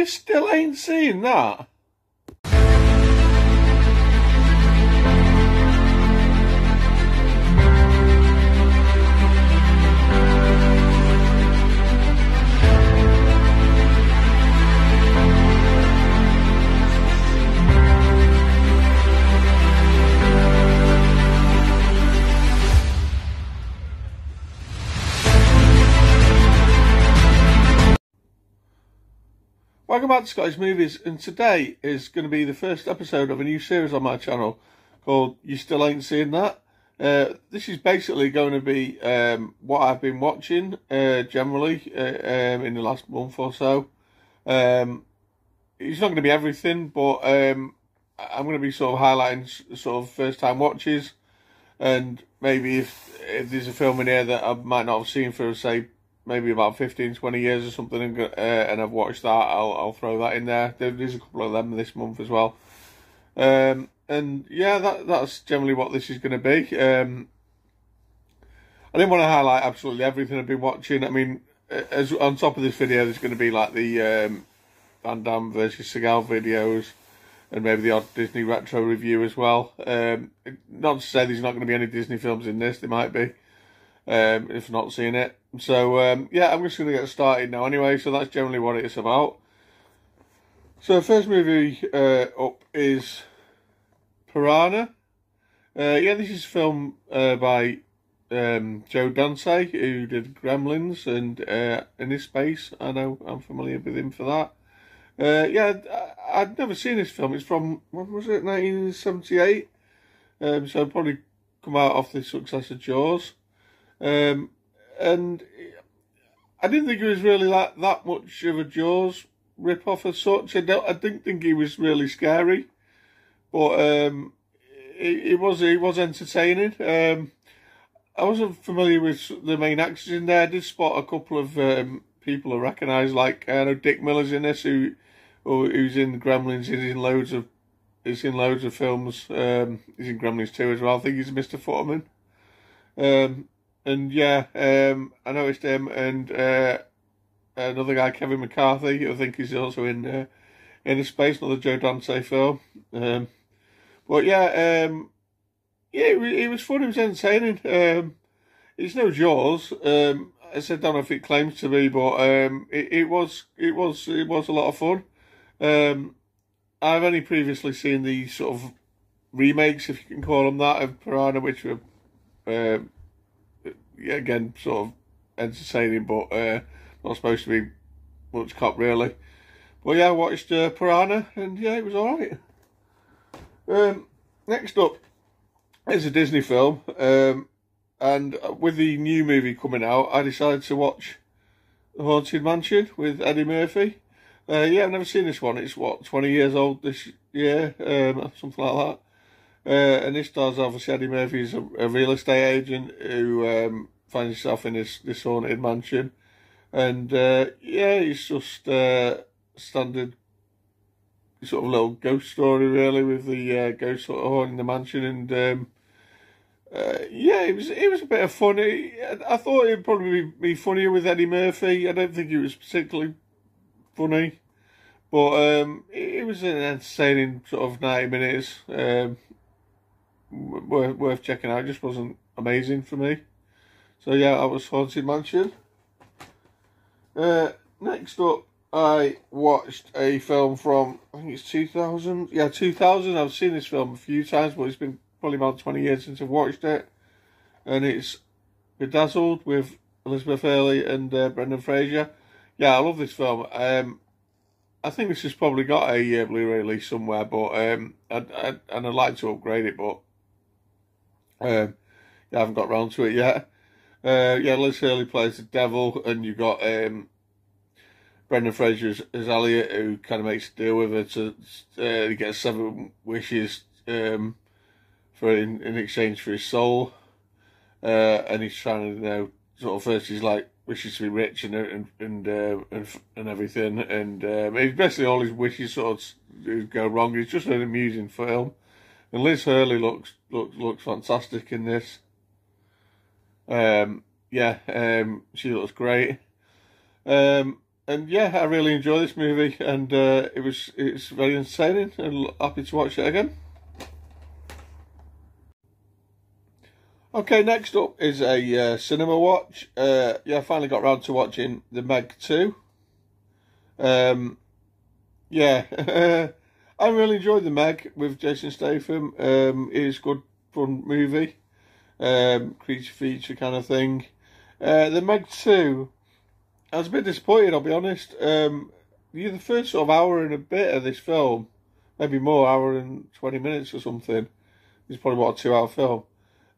You still ain't seen that? Welcome back to Scottish Movies, and today is going to be the first episode of a new series on my channel called You Still Ain't Seen That. This is basically going to be what I've been watching generally in the last month or so. It's not going to be everything, but I'm going to be sort of highlighting sort of first time watches, and maybe if there's a film in here that I might not have seen for, say, maybe about 15-20 years or something, and I've watched that, I'll throw that in there. There's a couple of them this month as well. And yeah, that's generally what this is going to be. I didn't want to highlight absolutely everything I've been watching. I mean, as on top of this video, there's going to be like the Van Damme versus Seagal videos, and maybe the odd Disney retro review as well. Not to say there's not going to be any Disney films in this, there might be, if not seen it. So yeah, I'm just going to get started now anyway, so that's generally what it's about. So the first movie up is Piranha. Yeah, this is a film by Joe Dante, who did Gremlins and In His Space. I know I'm familiar with him for that. Yeah, I'd never seen this film. It's from, when was it, 1978? So probably come out off the success of Jaws. And I didn't think it was really like that much of a Jaws rip-off as such. I didn't think he was really scary, but it was entertaining. I wasn't familiar with the main actors in there. I did spot a couple of people I recognise, like I know Dick Miller's in this, who's in Gremlins. He's in loads of films. He's in Gremlins 2 as well. I think he's Mr. Futterman. And yeah, I noticed him and another guy, Kevin McCarthy. I think he's also in a Space, another Joe Dante film. But yeah, yeah, it was fun. It was entertaining. It's no Jaws. I don't know if it claims to be, but it was a lot of fun. I've only previously seen the sort of remakes, if you can call them that, of Piranha, which were yeah, again, sort of entertaining, but not supposed to be much cop, really. But yeah, I watched Piranha, and yeah, it was alright. Next up is a Disney film, and with the new movie coming out, I decided to watch The Haunted Mansion with Eddie Murphy. Yeah, I've never seen this one. It's, what, 20 years old this year, something like that. And this stars obviously Eddie Murphy is a real estate agent who finds himself in this haunted mansion, and yeah, he's just standard sort of little ghost story really, with the ghost sort of haunting the mansion, and yeah, it was a bit of fun. I thought it'd probably be funnier with Eddie Murphy. I don't think it was particularly funny, but it was an entertaining sort of 90 minutes. Worth checking out. It just wasn't amazing for me. So yeah, I was Haunted Mansion. Next up, I watched a film from, I think it's 2000. Yeah, 2000. I've seen this film a few times, but it's been probably about 20 years since I've watched it. And it's Bedazzled with Elizabeth Hurley and Brendan Fraser. Yeah, I love this film. I think this has probably got a Blu-ray release somewhere, but I'd like to upgrade it, but yeah, I haven't got round to it yet. Yeah, Liz Hurley plays the devil, and you've got Brendan Fraser as Elliot, who kind of makes a deal with her to he gets 7 wishes in exchange for his soul, and he's trying to, sort of, first he's like wishes to be rich and everything, and basically all his wishes sort of go wrong. It's just an amusing film. And Liz Hurley looks fantastic in this. Yeah, she looks great. And yeah, I really enjoyed this movie, and it's very entertaining, and happy to watch it again. Okay, next up is a cinema watch. I finally got around to watching The Meg 2. Yeah, I really enjoyed The Meg with Jason Statham. It is a good, fun movie, creature feature kind of thing. The Meg 2, I was a bit disappointed, I'll be honest. The first sort of hour and a bit of this film, maybe more, hour and 20 minutes or something, is probably what, a 2 hour film.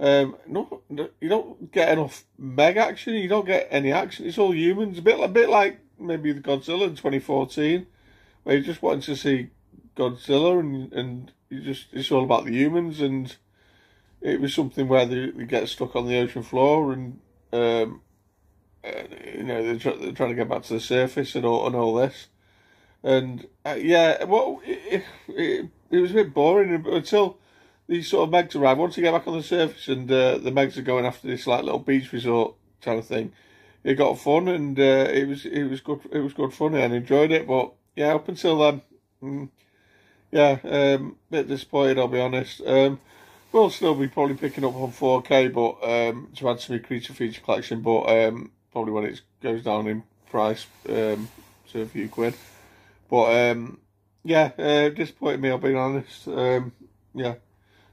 No, you don't get enough Meg action. You don't get any action. It's all humans. A bit like maybe the Godzilla in 2014, where you just wanted to see Godzilla, and it's all about the humans. And it was something where they get stuck on the ocean floor, and they're trying to get back to the surface and all this. And it was a bit boring until these sort of Megs arrive. Once you get back on the surface and the Megs are going after this like little beach resort kind of thing, it got fun, and it was good. It was good fun, and I enjoyed it. But yeah, up until then, bit disappointed, I'll be honest. We'll still be probably picking up on 4K, but to add to my creature feature collection. But probably when it goes down in price to a few quid. But disappointed me, I'll be honest.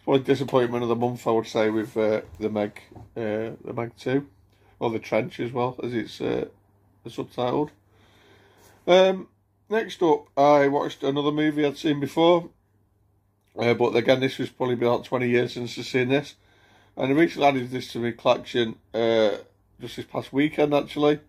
Probably disappointment of the month, I would say, with the Meg 2, or The Trench as well, as it's subtitled. Next up, I watched another movie I'd seen before, but again, this was probably about 20 years since I've seen this, and I recently added this to my collection just this past weekend, actually.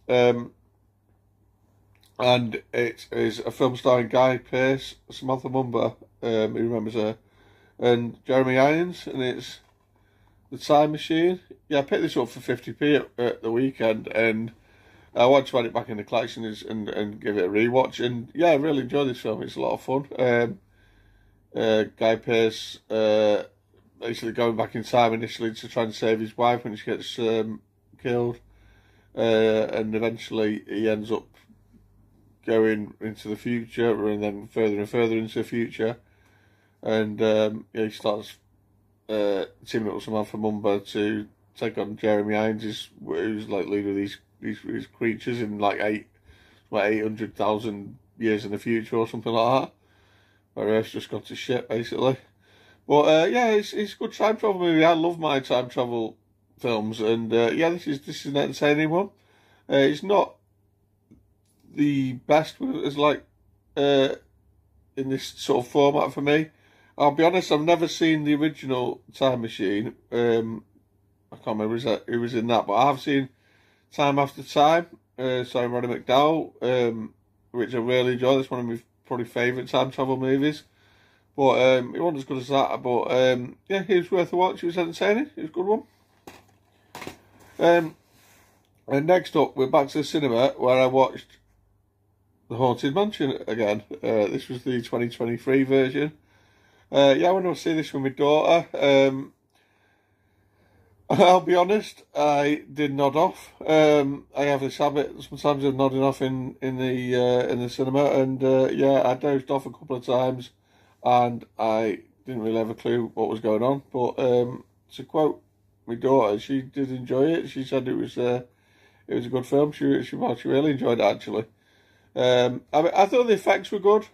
And it is a film starring Guy Pearce, Samantha Mumba, who remembers her, and Jeremy Irons, and it's The Time Machine. Yeah, I picked this up for 50p at the weekend, and I wanted to add it back in the collection and give it a rewatch. And yeah, I really enjoyed this film. It's a lot of fun. Guy Pearce basically going back in time initially to try and save his wife when she gets killed, and eventually he ends up going into the future, and then further and further into the future. And he starts teaming up with Samantha Mumba to take on Jeremy Irons, who's like leader of these creatures in like 800,000 years in the future or something like that, where Earth's just gone to shit basically. But it's a good time travel movie. I love my time travel films, and this is an entertaining one. It's not the best as like in this sort of format for me. I'll be honest, I've never seen the original Time Machine. I can't remember who was in that, but I have seen Time After Time, starring Roddy McDowall, which I really enjoy. That's one of my probably favourite time travel movies. But it wasn't as good as that. But it was worth a watch. It was entertaining. It was a good one. And next up, we're back to the cinema where I watched The Haunted Mansion again. This was the 2023 version. I went to see this with my daughter. I'll be honest, I did nod off. I have this habit sometimes of nodding off in the cinema, and I dozed off a couple of times, and I didn't really have a clue what was going on. But to quote my daughter, she did enjoy it. She said it was a good film. She really enjoyed it actually. I thought the effects were good.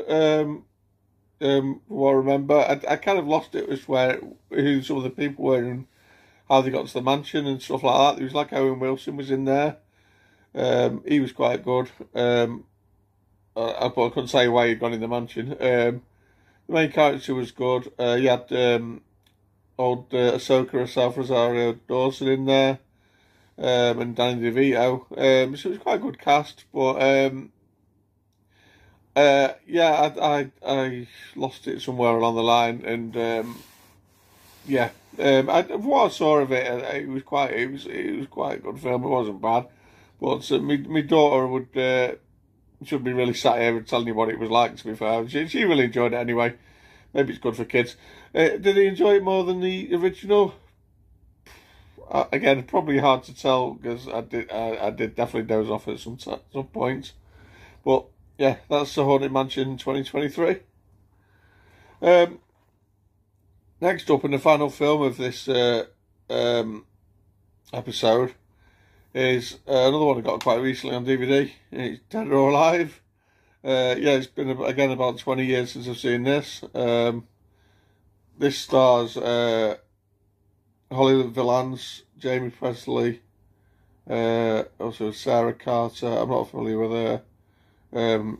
What I remember, I kind of lost it as who some of the people were and how they got to the mansion and stuff like that. There was like Owen Wilson was in there. He was quite good. But I couldn't say why he'd gone in the mansion. The main character was good. You had old Ahsoka herself, Rosario Dawson in there, and Danny DeVito. So it was quite a good cast, but I lost it somewhere along the line, and what I saw of it, it was quite a good film. It wasn't bad, but my daughter should be really sat here and telling you what it was like. To be fair, she really enjoyed it anyway. Maybe it's good for kids. Did he enjoy it more than the original? Again, probably hard to tell because I did definitely doze off at some points. But yeah, that's the Haunted Mansion 2023. Next up, in the final film of this episode, is another one I got quite recently on DVD. It's Dead or Alive. Yeah, it's been again about 20 years since I've seen this. This stars Holly Valance, Jamie Presley, also Sarah Carter. I'm not familiar with her.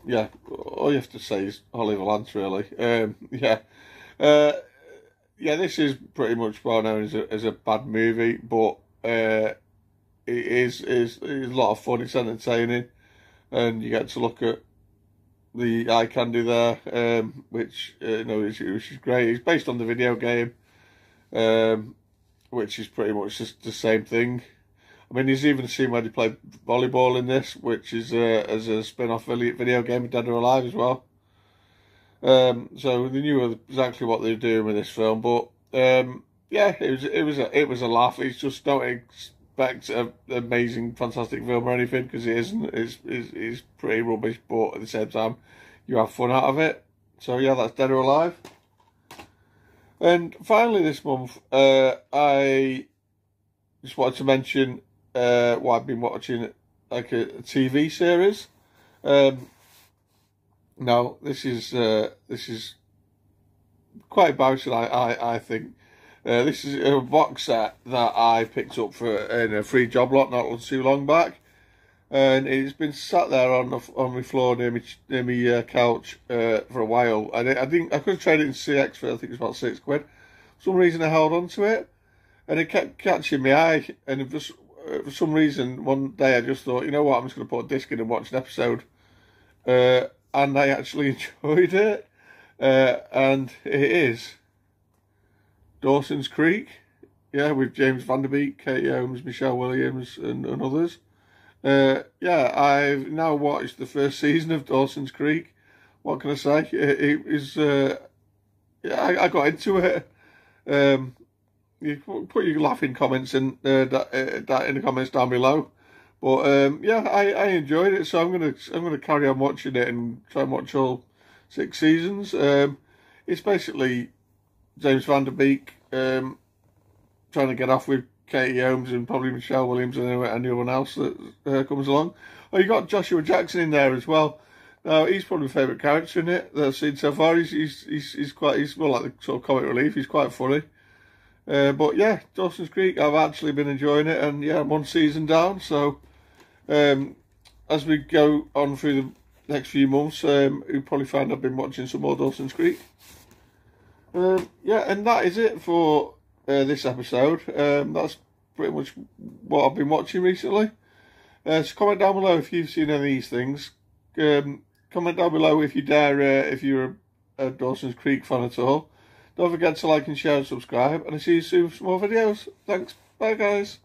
Yeah, all you have to say is Holly Valance, really. Yeah. Yeah, this is pretty much well known as a bad movie, but it is a lot of fun. It's entertaining, and you get to look at the eye candy there, which which is great. It's based on the video game, which is pretty much just the same thing. I mean, there's even a scene where they play volleyball in this, which is as a spin-off video game of Dead or Alive as well. So they knew exactly what they were doing with this film, but yeah, it was a laugh. It's just don't expect an amazing, fantastic film or anything, because it isn't. It's pretty rubbish, but at the same time, you have fun out of it. So yeah, that's Dead or Alive. And finally, this month, I just wanted to mention what I've been watching, like a TV series. Now, this is quite embarrassing, I think. This is a box set that I picked up in a free job lot not too long back, and it's been sat there on my floor near my couch for a while. I could have traded it in CX for, I think it was about £6. For some reason I held on to it, and it kept catching my eye, and it just for some reason one day I just thought, you know what, I'm just going to put a disc in and watch an episode. And I actually enjoyed it, and it is Dawson's Creek, yeah, with James Van Der Beek, Katie Holmes, Michelle Williams, and others. Yeah, I've now watched the first season of Dawson's Creek. What can I say? It was, yeah, I got into it. You put your laughing comments in that in the comments down below. But yeah, I enjoyed it, so I'm gonna carry on watching it and try and watch all 6 seasons. It's basically James Van Der Beek trying to get off with Katie Holmes and probably Michelle Williams and anyone else that comes along. Oh, you got Joshua Jackson in there as well. Now he's probably my favourite character in it that I've seen so far. He's more like the sort of comic relief. He's quite funny. But yeah, Dawson's Creek, I've actually been enjoying it, and yeah, I'm 1 season down, so. As we go on through the next few months, you'll probably find I've been watching some more Dawson's Creek. Yeah, and that is it for this episode. That's pretty much what I've been watching recently. So comment down below if you've seen any of these things. Comment down below if you dare, if you're a Dawson's Creek fan at all. Don't forget to like and share and subscribe, and I'll see you soon for some more videos. Thanks. Bye, guys.